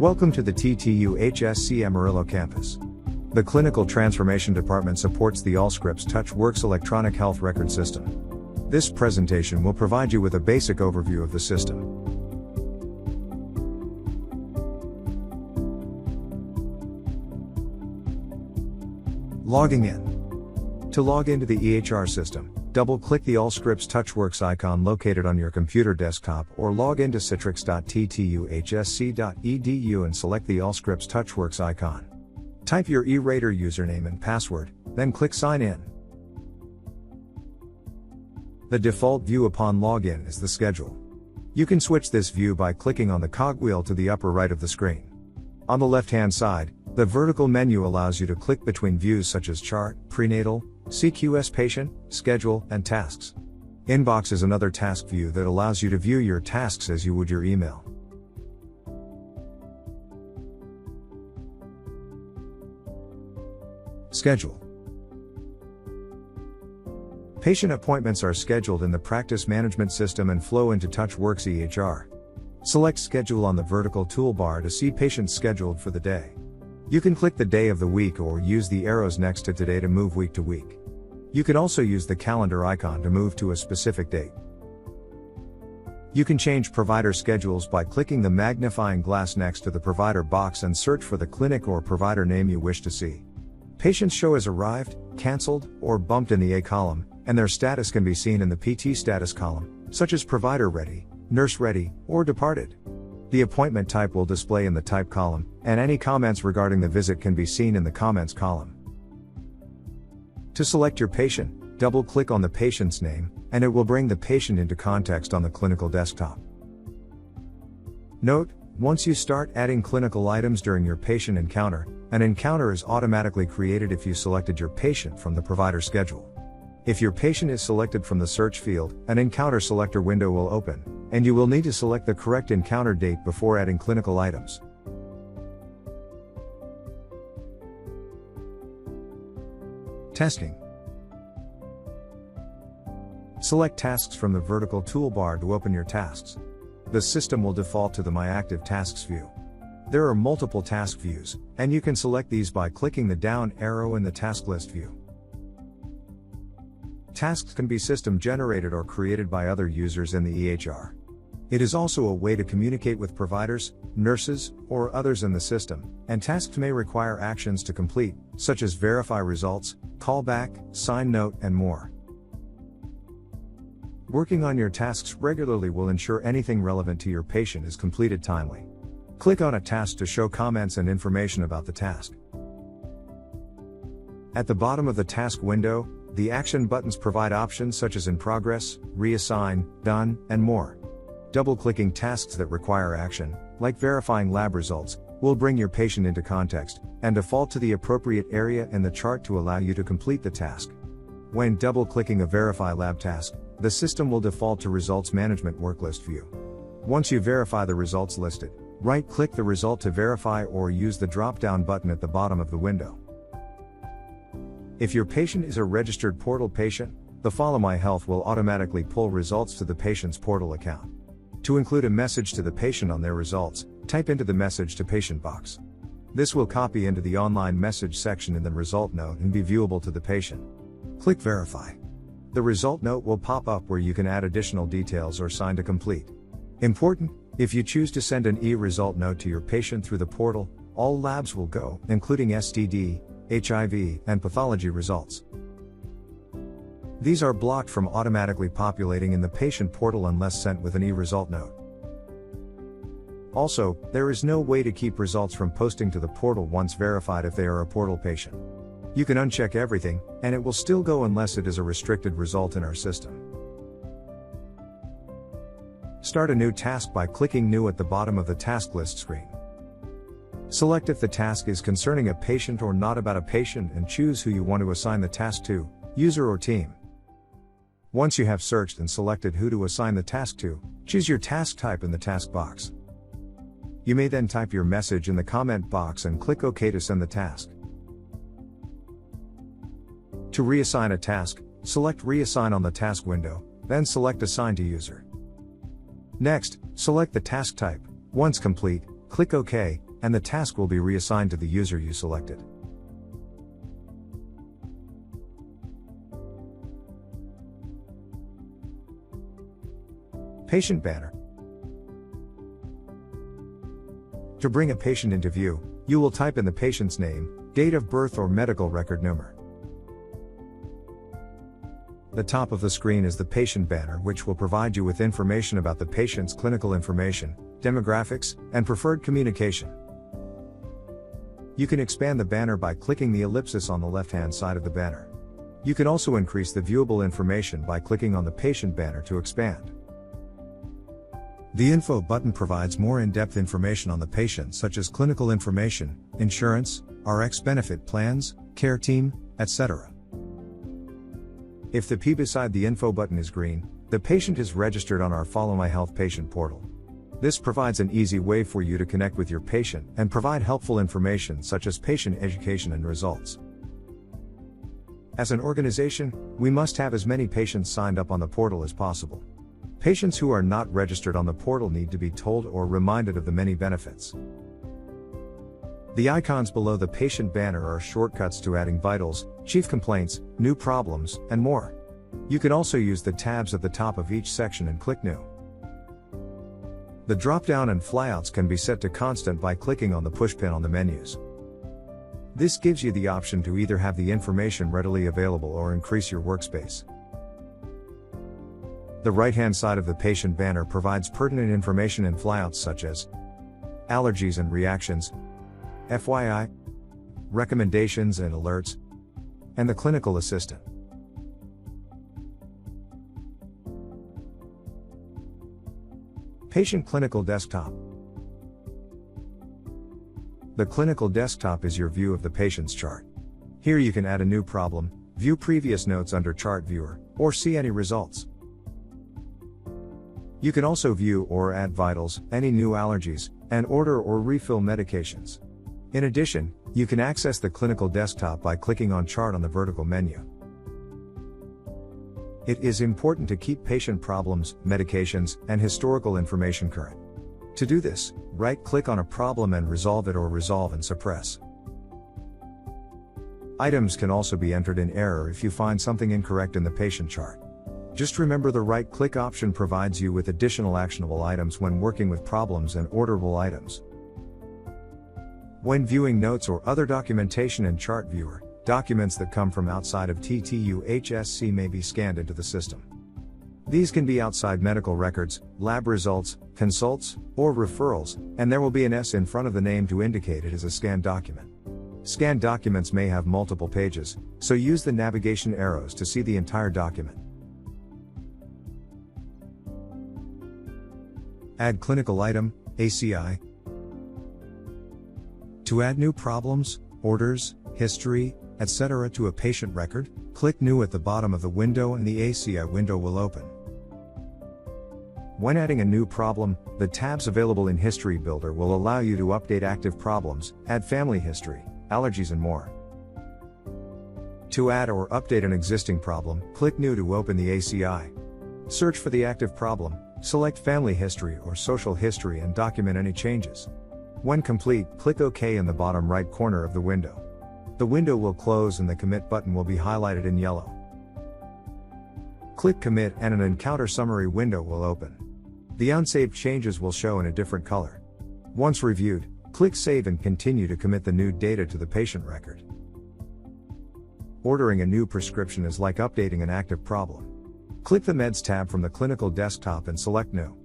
Welcome to the TTU HSC Amarillo campus. The Clinical Transformation Department supports the Allscripts Touchworks electronic health record system. This presentation will provide you with a basic overview of the system. Logging in. To log into the EHR system, double-click the Allscripts Touchworks icon located on your computer desktop or log into citrix.ttuhsc.edu and select the Allscripts Touchworks icon. Type your e-rater username and password, then click Sign In. The default view upon login is the schedule. You can switch this view by clicking on the cogwheel to the upper right of the screen. On the left-hand side, the vertical menu allows you to click between views such as Chart, Prenatal, CQS Patient, Schedule, and Tasks. Inbox is another task view that allows you to view your tasks as you would your email. Schedule. Patient appointments are scheduled in the practice management system and flow into Touchworks EHR. Select Schedule on the vertical toolbar to see patients scheduled for the day. You can click the day of the week or use the arrows next to today to move week to week. You can also use the calendar icon to move to a specific date. You can change provider schedules by clicking the magnifying glass next to the provider box and search for the clinic or provider name you wish to see. Patients show as arrived, canceled, or bumped in the A column, and their status can be seen in the PT status column, such as provider ready, nurse ready, or departed. The appointment type will display in the type column, and any comments regarding the visit can be seen in the comments column. To select your patient, double-click on the patient's name, and it will bring the patient into context on the clinical desktop. Note, once you start adding clinical items during your patient encounter, an encounter is automatically created if you selected your patient from the provider schedule. If your patient is selected from the search field, an encounter selector window will open, and you will need to select the correct encounter date before adding clinical items. Testing. Select Tasks from the vertical toolbar to open your tasks. The system will default to the My Active Tasks view. There are multiple task views, and you can select these by clicking the down arrow in the task list view. Tasks can be system generated or created by other users in the EHR. It is also a way to communicate with providers, nurses, or others in the system, and tasks may require actions to complete, such as verify results, call back, sign note, and more. Working on your tasks regularly will ensure anything relevant to your patient is completed timely. Click on a task to show comments and information about the task. At the bottom of the task window, the action buttons provide options such as In Progress, Reassign, Done, and more. Double-clicking tasks that require action, like verifying lab results, will bring your patient into context, and default to the appropriate area in the chart to allow you to complete the task. When double-clicking a Verify Lab task, the system will default to Results Management Worklist view. Once you verify the results listed, right-click the result to verify or use the drop-down button at the bottom of the window. If your patient is a registered portal patient, the Follow My Health will automatically pull results to the patient's portal account. To include a message to the patient on their results, type into the Message to Patient box. This will copy into the online message section in the result note and be viewable to the patient. Click Verify. The result note will pop up where you can add additional details or sign to complete. Important, if you choose to send an e-result note to your patient through the portal, all labs will go, including STD, HIV, and pathology results. These are blocked from automatically populating in the patient portal unless sent with an e-result note. Also, there is no way to keep results from posting to the portal once verified if they are a portal patient. You can uncheck everything, and it will still go unless it is a restricted result in our system. Start a new task by clicking New at the bottom of the task list screen. Select if the task is concerning a patient or not about a patient and choose who you want to assign the task to, user or team. Once you have searched and selected who to assign the task to, choose your task type in the task box. You may then type your message in the comment box and click OK to send the task. To reassign a task, select Reassign on the task window, then select Assign to User. Next, select the task type. Once complete, click OK, and the task will be reassigned to the user you selected. Patient banner. To bring a patient into view, you will type in the patient's name, date of birth or medical record number. The top of the screen is the patient banner, which will provide you with information about the patient's clinical information, demographics, and preferred communication. You can expand the banner by clicking the ellipsis on the left-hand side of the banner. You can also increase the viewable information by clicking on the patient banner to expand. The Info button provides more in-depth information on the patient, such as clinical information, insurance, RX benefit plans, care team, etc. If the P beside the Info button is green, the patient is registered on our Follow My Health patient portal. This provides an easy way for you to connect with your patient and provide helpful information such as patient education and results. As an organization, we must have as many patients signed up on the portal as possible. Patients who are not registered on the portal need to be told or reminded of the many benefits. The icons below the patient banner are shortcuts to adding vitals, chief complaints, new problems, and more. You can also use the tabs at the top of each section and click New. The drop-down and flyouts can be set to constant by clicking on the pushpin on the menus. This gives you the option to either have the information readily available or increase your workspace. The right-hand side of the patient banner provides pertinent information in flyouts such as allergies and reactions, FYI, recommendations and alerts, and the clinical assistant. Patient Clinical Desktop. The Clinical Desktop is your view of the patient's chart. Here you can add a new problem, view previous notes under Chart Viewer, or see any results. You can also view or add vitals, any new allergies, and order or refill medications. In addition, you can access the Clinical Desktop by clicking on Chart on the vertical menu. It is important to keep patient problems, medications, and historical information current. To do this, right-click on a problem and resolve it or resolve and suppress. Items can also be entered in error if you find something incorrect in the patient chart. Just remember the right-click option provides you with additional actionable items when working with problems and orderable items. When viewing notes or other documentation in Chart Viewer, documents that come from outside of TTUHSC may be scanned into the system. These can be outside medical records, lab results, consults, or referrals, and there will be an S in front of the name to indicate it is a scanned document. Scanned documents may have multiple pages, so use the navigation arrows to see the entire document. Add clinical item, ACI. To add new problems, orders, history, etc. to a patient record, click New at the bottom of the window and the ACI window will open. When adding a new problem, the tabs available in History Builder will allow you to update active problems, add family history, allergies and more. To add or update an existing problem, click New to open the ACI. Search for the active problem, select Family History or Social History and document any changes. When complete, click OK in the bottom right corner of the window. The window will close and the Commit button will be highlighted in yellow. Click Commit and an Encounter Summary window will open. The unsaved changes will show in a different color. Once reviewed, click Save and continue to commit the new data to the patient record. Ordering a new prescription is like updating an active problem. Click the Meds tab from the Clinical Desktop and select New.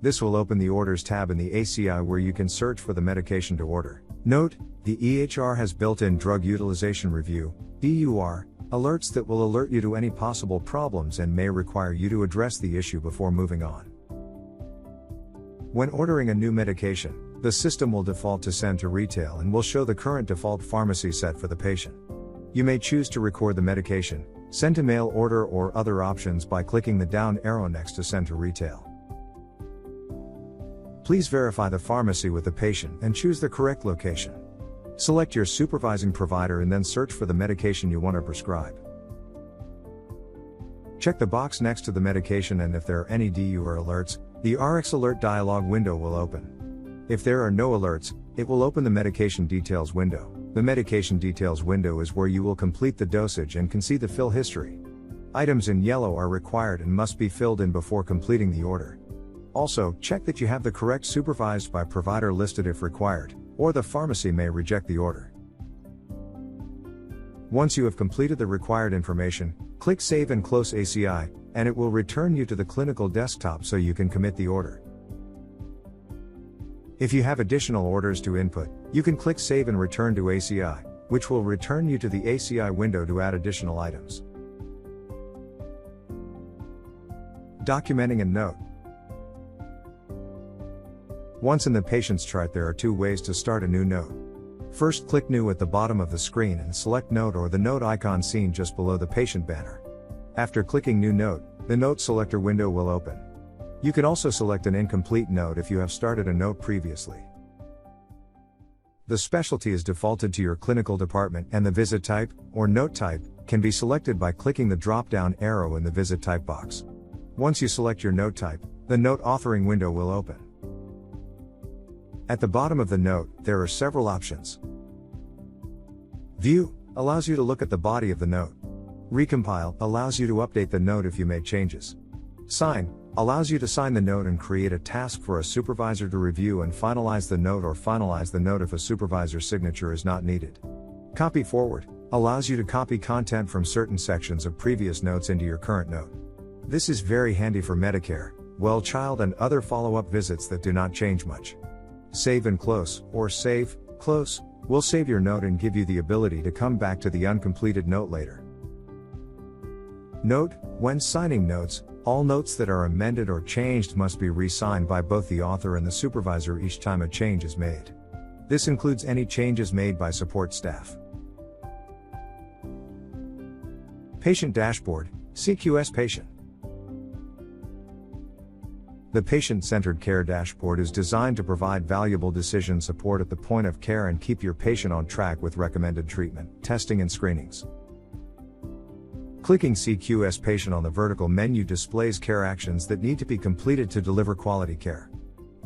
This will open the Orders tab in the ACI where you can search for the medication to order. Note, the EHR has built-in Drug Utilization Review, DUR, alerts that will alert you to any possible problems and may require you to address the issue before moving on. When ordering a new medication, the system will default to Send to Retail and will show the current default pharmacy set for the patient. You may choose to record the medication, send to mail order or other options by clicking the down arrow next to Send to Retail. Please verify the pharmacy with the patient and choose the correct location. Select your supervising provider and then search for the medication you want to prescribe. Check the box next to the medication and if there are any DUR alerts, the RX Alert dialog window will open. If there are no alerts, It will open the medication details window. The medication details window is where you will complete the dosage and can see the fill history. Items in yellow are required and must be filled in before completing the order. Also, check that you have the correct supervised by provider listed if required, or the pharmacy may reject the order. Once you have completed the required information, click Save and Close ACI, and it will return you to the clinical desktop so you can commit the order. If you have additional orders to input, you can click Save and Return to ACI, which will return you to the ACI window to add additional items. Documenting a note. Once in the patient's chart, there are two ways to start a new note. First, click New at the bottom of the screen and select Note or the note icon seen just below the patient banner. After clicking New Note, the Note Selector window will open. You can also select an incomplete note if you have started a note previously. The specialty is defaulted to your clinical department, and the visit type, or note type, can be selected by clicking the drop-down arrow in the visit type box. Once you select your note type, the note authoring window will open. At the bottom of the note, there are several options. View allows you to look at the body of the note. Recompile allows you to update the note if you made changes. Sign allows you to sign the note and create a task for a supervisor to review and finalize the note, or finalize the note if a supervisor's signature is not needed. Copy Forward allows you to copy content from certain sections of previous notes into your current note. This is very handy for Medicare, well child, and other follow-up visits that do not change much. Save and Close, or Save, Close, will save your note and give you the ability to come back to the uncompleted note later. Note: when signing notes, all notes that are amended or changed must be re-signed by both the author and the supervisor each time a change is made. This includes any changes made by support staff. Patient Dashboard, CQS Patient. The Patient-Centered Care Dashboard is designed to provide valuable decision support at the point of care and keep your patient on track with recommended treatment, testing and screenings. Clicking CQS Patient on the vertical menu displays care actions that need to be completed to deliver quality care.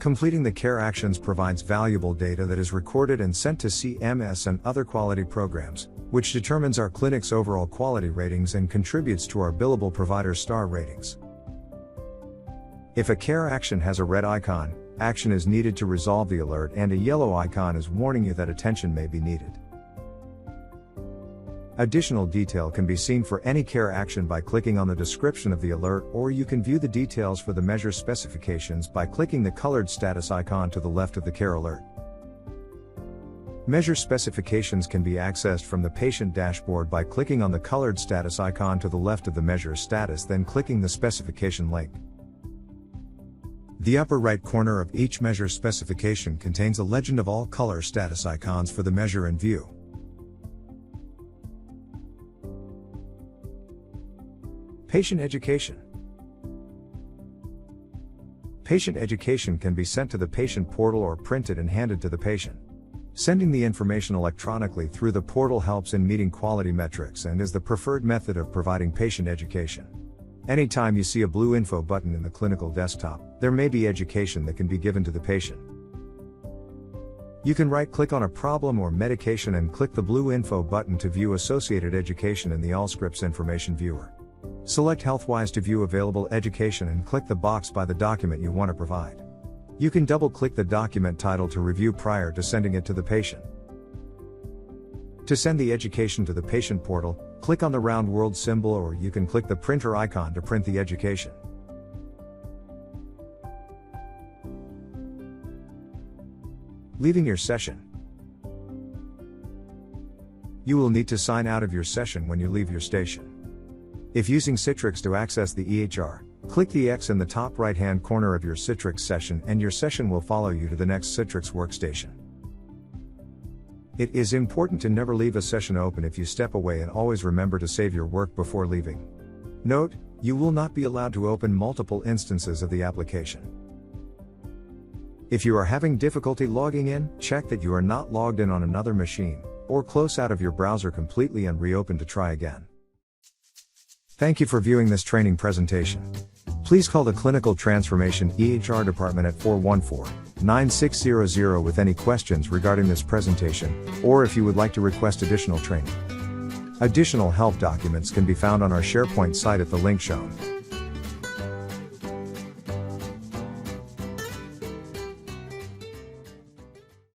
Completing the care actions provides valuable data that is recorded and sent to CMS and other quality programs, which determines our clinic's overall quality ratings and contributes to our billable provider star ratings. If a care action has a red icon, action is needed to resolve the alert, and a yellow icon is warning you that attention may be needed. Additional detail can be seen for any care action by clicking on the description of the alert, or you can view the details for the measure specifications by clicking the colored status icon to the left of the care alert. Measure specifications can be accessed from the patient dashboard by clicking on the colored status icon to the left of the measure status, then clicking the specification link. The upper right corner of each measure specification contains a legend of all color status icons for the measure in view. Patient Education. Patient education can be sent to the patient portal or printed and handed to the patient. Sending the information electronically through the portal helps in meeting quality metrics and is the preferred method of providing patient education. Anytime you see a blue info button in the clinical desktop, there may be education that can be given to the patient. You can right-click on a problem or medication and click the blue info button to view associated education in the Allscripts information viewer. Select Healthwise to view available education and click the box by the document you want to provide. You can double-click the document title to review prior to sending it to the patient. To send the education to the patient portal, click on the round world symbol, or you can click the printer icon to print the education. Leaving your session. You will need to sign out of your session when you leave your station. If using Citrix to access the EHR, click the X in the top right-hand corner of your Citrix session and your session will follow you to the next Citrix workstation. It is important to never leave a session open if you step away, and always remember to save your work before leaving. Note: you will not be allowed to open multiple instances of the application. If you are having difficulty logging in, check that you are not logged in on another machine, or close out of your browser completely and reopen to try again. Thank you for viewing this training presentation. Please call the Clinical Transformation EHR Department at 9600 with any questions regarding this presentation, or if you would like to request additional training. Additional help documents can be found on our SharePoint site at the link shown.